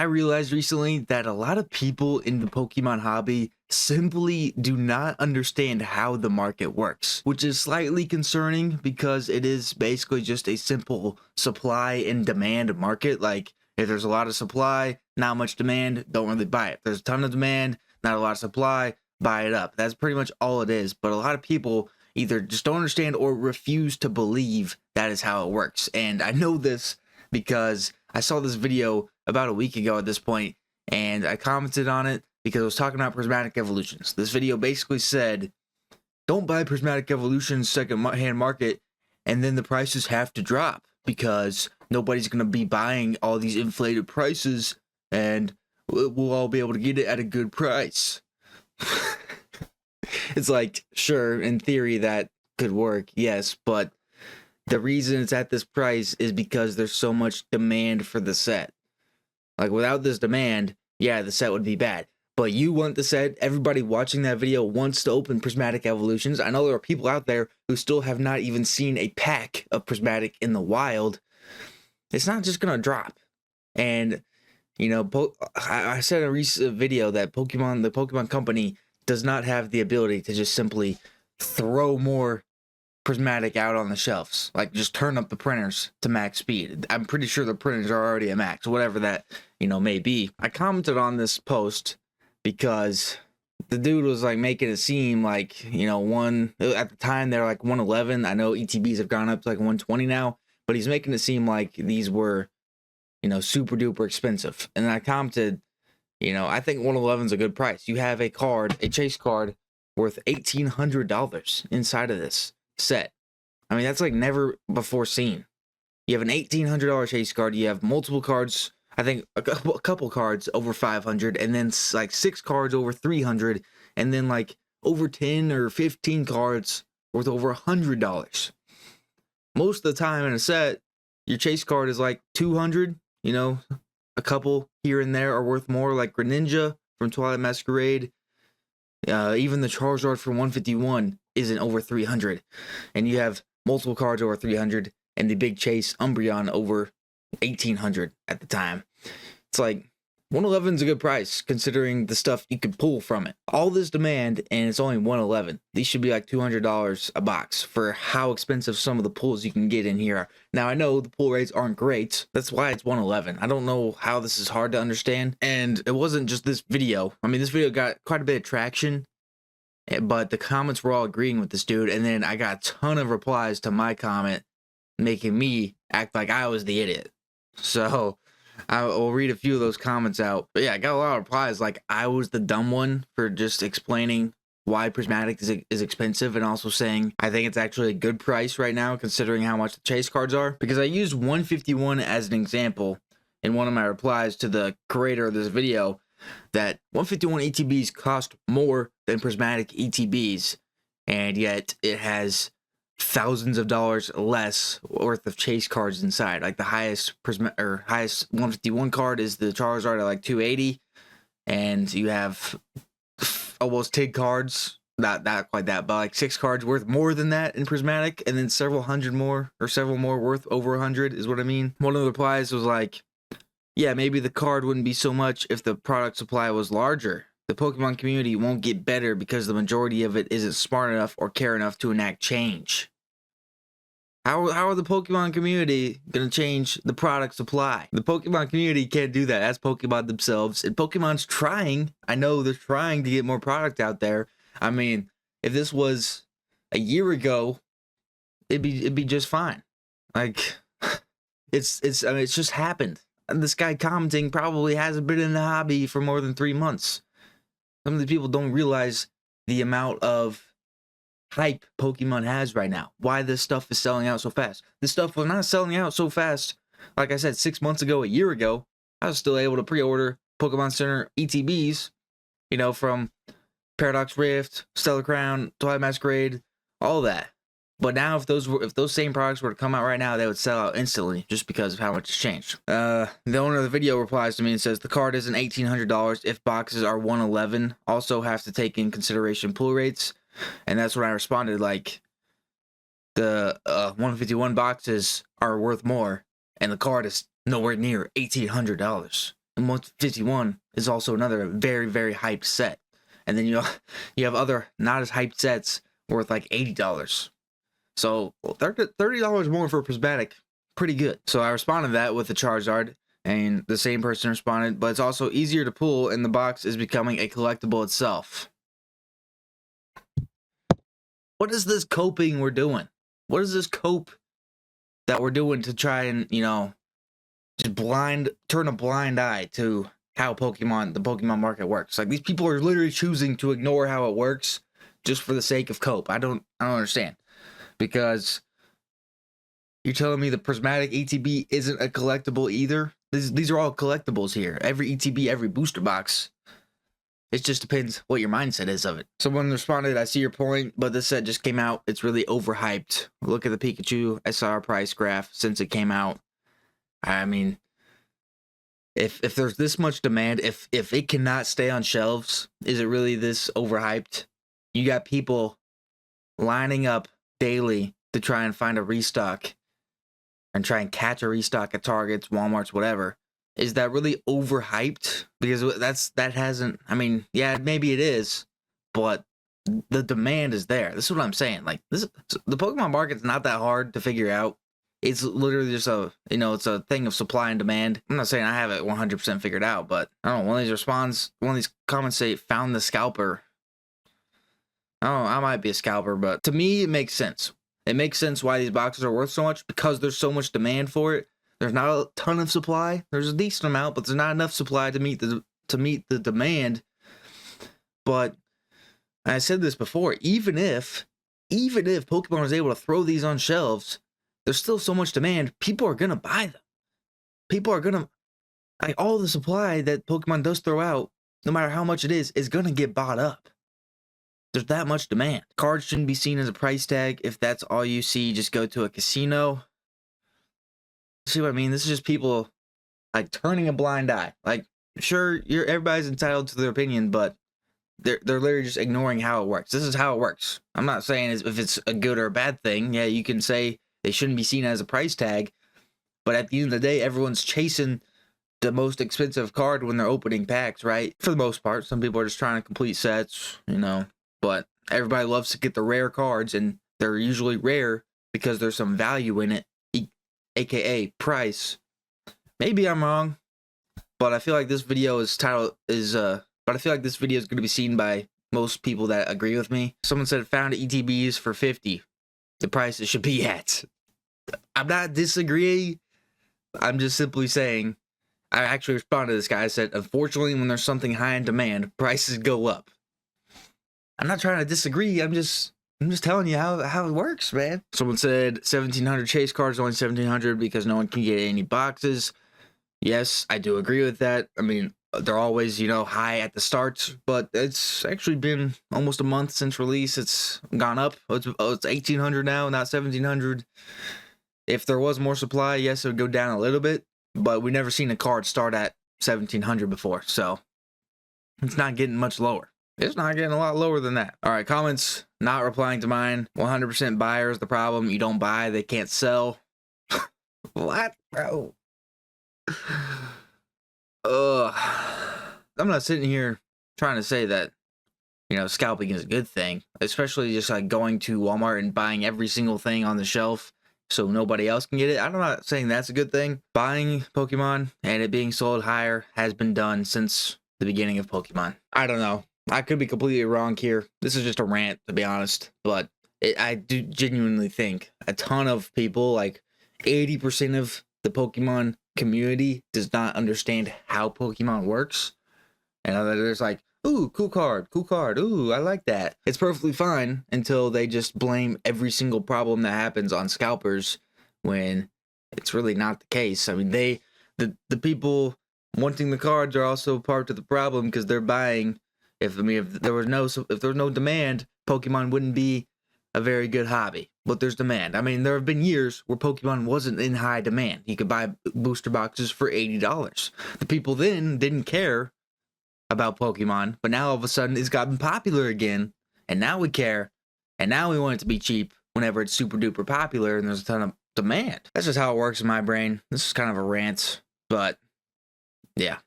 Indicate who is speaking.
Speaker 1: I realized recently that a lot of people in the Pokemon hobby simply do not understand how the market works, which is slightly concerning because it is basically just a simple supply and demand market. Like, if there's a lot of supply, not much demand, don't really buy it. If there's a ton of demand, not a lot of supply, buy it up. That's pretty much all it is. But a lot of people either just don't understand or refuse to believe that is how it works. And I know this because I saw this video about a week ago at this point, and I commented on it because I was talking about prismatic evolutions. This video basically said, don't buy prismatic evolutions second-hand market, and then the prices have to drop because nobody's going to be buying all these inflated prices, and we'll all be able to get it at a good price. It's like, sure, in theory that could work, yes, but the reason it's at this price is because there's so much demand for the set. Like, without this demand, yeah, the set would be bad. But you want the set. Everybody watching that video wants to open prismatic evolutions. I know there are people out there who still have not even seen a pack of prismatic in the wild. It's not just gonna drop. And, you know, I said in a recent video that the Pokemon company does not have the ability to just simply throw more prismatic out on the shelves, like just turn up the printers to max speed. I'm pretty sure the printers are already at max, whatever that, you know, may be. I commented on this post because the dude was like making it seem like, you know, at the time they're like 111. I know ETBs have gone up to like 120 now, but he's making it seem like these were, you know, super duper expensive. And I commented, you know, I think 111 is a good price. You have a chase card worth $1,800 inside of this set. I mean, that's like never before seen. You have an $1,800 chase card. You have multiple cards. I think a couple cards over 500, and then like 6 cards over 300, and then like over 10 or 15 cards worth over $100. Most of the time in a set, your chase card is like 200. You know, a couple here and there are worth more, like Greninja from Twilight Masquerade. Even the Charizard from 151 isn't over 300, and you have multiple cards over 300, and the big chase Umbreon over 1,800 at the time. It's like 111 is a good price considering the stuff you could pull from it. All this demand, and it's only 111. These should be like $200 a box for how expensive some of the pulls you can get in here are. Now, I know the pull rates aren't great. That's why it's 111. I don't know how this is hard to understand. And it wasn't just this video. I mean, this video got quite a bit of traction, but the comments were all agreeing with this dude. And then I got a ton of replies to my comment making me act like I was the idiot. So I will read a few of those comments out. But yeah, I got a lot of replies like I was the dumb one for just explaining why prismatic is expensive, and also saying I think it's actually a good price right now considering how much the chase cards are, because I used 151 as an example in one of my replies to the creator of this video, that 151 ETBs cost more than prismatic ETBs, and yet it has thousands of dollars less worth of chase cards inside. Like the highest 151 card is the Charizard at like 280, and you have almost 10 cards, not quite that, but like 6 cards worth more than that in prismatic, and then several more worth over 100 is what I mean. One of the replies was like, yeah, maybe the card wouldn't be so much if the product supply was larger. The Pokemon community won't get better because the majority of it isn't smart enough or care enough to enact change. How are the Pokemon community going to change the product supply? The Pokemon community can't do that. That's Pokemon themselves. And Pokemon's trying. I know they're trying to get more product out there. I mean, if this was a year ago, it'd be just fine. Like, it's just happened. And this guy commenting probably hasn't been in the hobby for more than 3 months. Some of the people don't realize the amount of hype Pokemon has right now. Why this stuff is selling out so fast. This stuff was not selling out so fast. Like I said, 6 months ago, a year ago, I was still able to pre-order Pokemon Center ETBs, you know, from Paradox Rift, Stellar Crown, Twilight Masquerade, all that. But now, if those same products were to come out right now, they would sell out instantly just because of how much has changed. The owner of the video replies to me and says the card isn't $1,800 if boxes are 111. Also have to take in consideration pull rates, and that's when I responded like, the 151 boxes are worth more, and the card is nowhere near $1,800. and 151 is also another very, very hyped set. And then you have other not as hyped sets worth like $80. So $30 more for a prismatic, pretty good. So I responded to that with the Charizard, and the same person responded, but it's also easier to pull, and the box is becoming a collectible itself. What is this coping we're doing? What is this cope that we're doing to try and, just turn a blind eye to how the Pokemon market works? Like, these people are literally choosing to ignore how it works just for the sake of cope. I don't understand. Because you're telling me the prismatic ETB isn't a collectible either? These are all collectibles here. Every ETB, every booster box. It just depends what your mindset is of it. Someone responded, I see your point, but this set just came out. It's really overhyped. Look at the Pikachu SR price graph since it came out. I mean, if there's this much demand, if it cannot stay on shelves, is it really this overhyped? You got people lining up daily to try and find a restock and try and catch a restock at Targets, Walmarts, whatever. Is that really overhyped? Because that hasn't, I mean, yeah, maybe it is, but the demand is there. This is what I'm saying. Like, the Pokemon market's not that hard to figure out. It's literally just it's a thing of supply and demand. I'm not saying I have it 100% figured out, but I don't know, one of these comments say, found the scalper. I don't know, I might be a scalper, but to me, it makes sense. It makes sense why these boxes are worth so much, because there's so much demand for it. There's not a ton of supply. There's a decent amount, but there's not enough supply to meet the demand. But I said this before, even if Pokemon was able to throw these on shelves, there's still so much demand. People are gonna buy them. People are gonna, like, all the supply that Pokemon does throw out, no matter how much it is gonna get bought up. There's that much demand. Cards shouldn't be seen as a price tag. If that's all you see, just go to a casino. See what I mean? This is just people, like, turning a blind eye. Like, sure, everybody's entitled to their opinion, but they're literally just ignoring how it works. This is how it works. I'm not saying if it's a good or a bad thing. Yeah, you can say they shouldn't be seen as a price tag, but at the end of the day, everyone's chasing the most expensive card when they're opening packs, right? For the most part. Some people are just trying to complete sets, but everybody loves to get the rare cards, and they're usually rare because there's some value in it, aka price. Maybe I'm wrong, but I feel like this video is going to be seen by most people that agree with me. Someone said found ETBs for $50. The price it should be at. I'm not disagreeing. I'm just simply saying. I actually responded to this guy. I said, unfortunately, when there's something high in demand, prices go up. I'm not trying to disagree. I'm just telling you how it works, man. Someone said 1,700 chase cards, only 1,700 because no one can get any boxes. Yes, I do agree with that. I mean, they're always, high at the start, but it's actually been almost a month since release. It's gone up. It's 1,800 now, not 1,700. If there was more supply, yes, it would go down a little bit, but we've never seen a card start at 1,700 before, so it's not getting much lower. It's not getting a lot lower than that. All right, comments, not replying to mine. 100% buyers, the problem. You don't buy, they can't sell. What, bro? I'm not sitting here trying to say that, scalping is a good thing, especially just like going to Walmart and buying every single thing on the shelf so nobody else can get it. I'm not saying that's a good thing. Buying Pokemon and it being sold higher has been done since the beginning of Pokemon. I don't know. I could be completely wrong here. This is just a rant, to be honest, but I do genuinely think a ton of people, like 80% of the Pokemon community, does not understand how Pokemon works. And there's like, ooh, cool card, ooh, I like that. It's perfectly fine until they just blame every single problem that happens on scalpers when it's really not the case. I mean, the people wanting the cards are also part of the problem because they're buying. If there was no demand, Pokemon wouldn't be a very good hobby. But there's demand. I mean, there have been years where Pokemon wasn't in high demand. You could buy booster boxes for $80. The people then didn't care about Pokemon, but now all of a sudden it's gotten popular again, and now we care, and now we want it to be cheap whenever it's super duper popular and there's a ton of demand. That's just how it works in my brain. This is kind of a rant, but yeah.